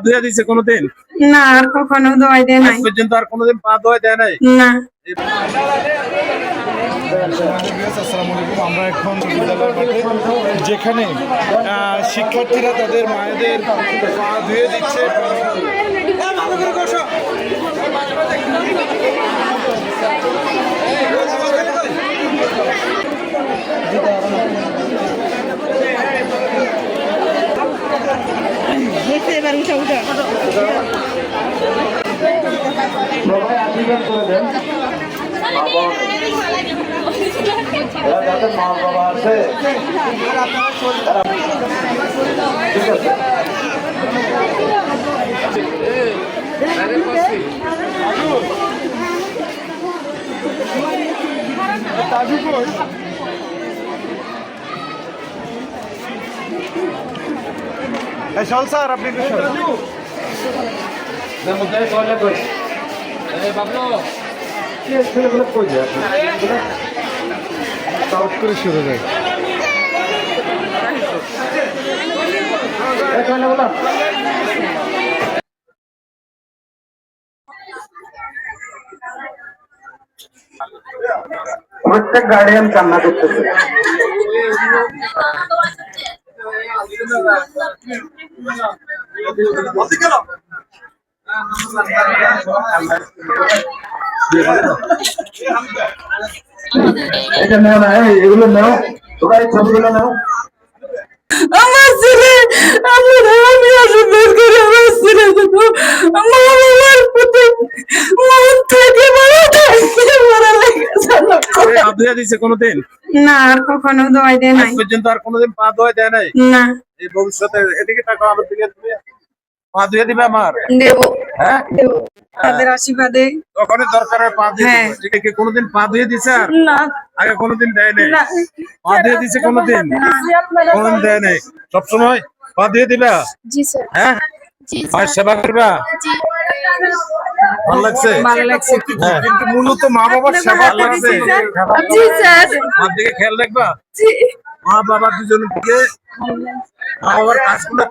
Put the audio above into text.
ধুয়ে দিছে কোনোদিন? না, আর কখনো দোয়াই দেয় নাই। আজ পর্যন্ত আর কোনোদিন পা ধোয়া দেয় নাই? না। আসসালামু আলাইকুম। আমরা এখন বিদ্যালয় মাঠে, যেখানে শিক্ষার্থীরা তাদের মায়েদের পা ধুয়ে দিচ্ছে। এবার উঠা উঠা সবাই আশীর্বাদ করে দেন। যাদের মা বাবা আছে ঠিক আছে। স্যার আপনি ছেলেগুলো কই যায় সাউথ করে শুরু যায়। প্রত্যেক গার্ডিয়ান কান্না করতেছে। এটা নেও না, এগুলো নেও, তোমরা এই ছবিগুলো নাও। আমার ছেলে আমি আশীর্বাদ করে আমার ছেলে মা বাবার প্রতি মন থেকে বড় থাকতে বড় লেগেছে। পা ধুয়ে দিছে কোনোদিন? না, আর কখনো দোয়াই দেয় আজ নাই। পর্যন্ত আর কোনোদিন পা ধোয়া দেয় নাই? না। এই ভবিষ্যতে এদিকে তাকাও, আমার দিকে তুমি পা ধুয়ে দিবে আমার? দেব। হ্যাঁ, দেব তাদের আশীর্বাদে। তখনই দরকার হয় পা ধুয়ে হ্যাঁ। দিবে। ঠিক আছে, কোনোদিন পা ধুয়ে দিছে? আর না। আগে কোনোদিন দেয় নাই? না। পা ধুয়ে দিছে কোনোদিন? কোনোদিন দেয় নাই। সবসময় পা ধুয়ে দিবা? জি স্যার। হ্যাঁ, মায়ের সেবা করবা? ভালো লাগছে? ভালো লাগছে। হ্যাঁ, কিন্তু মূলত মা বাবার সেবা করবে। জি স্যার। মার দিকে খেয়াল রাখবা। জি। মা বাবা দুজনের দিকে মা বাবার কাজগুলো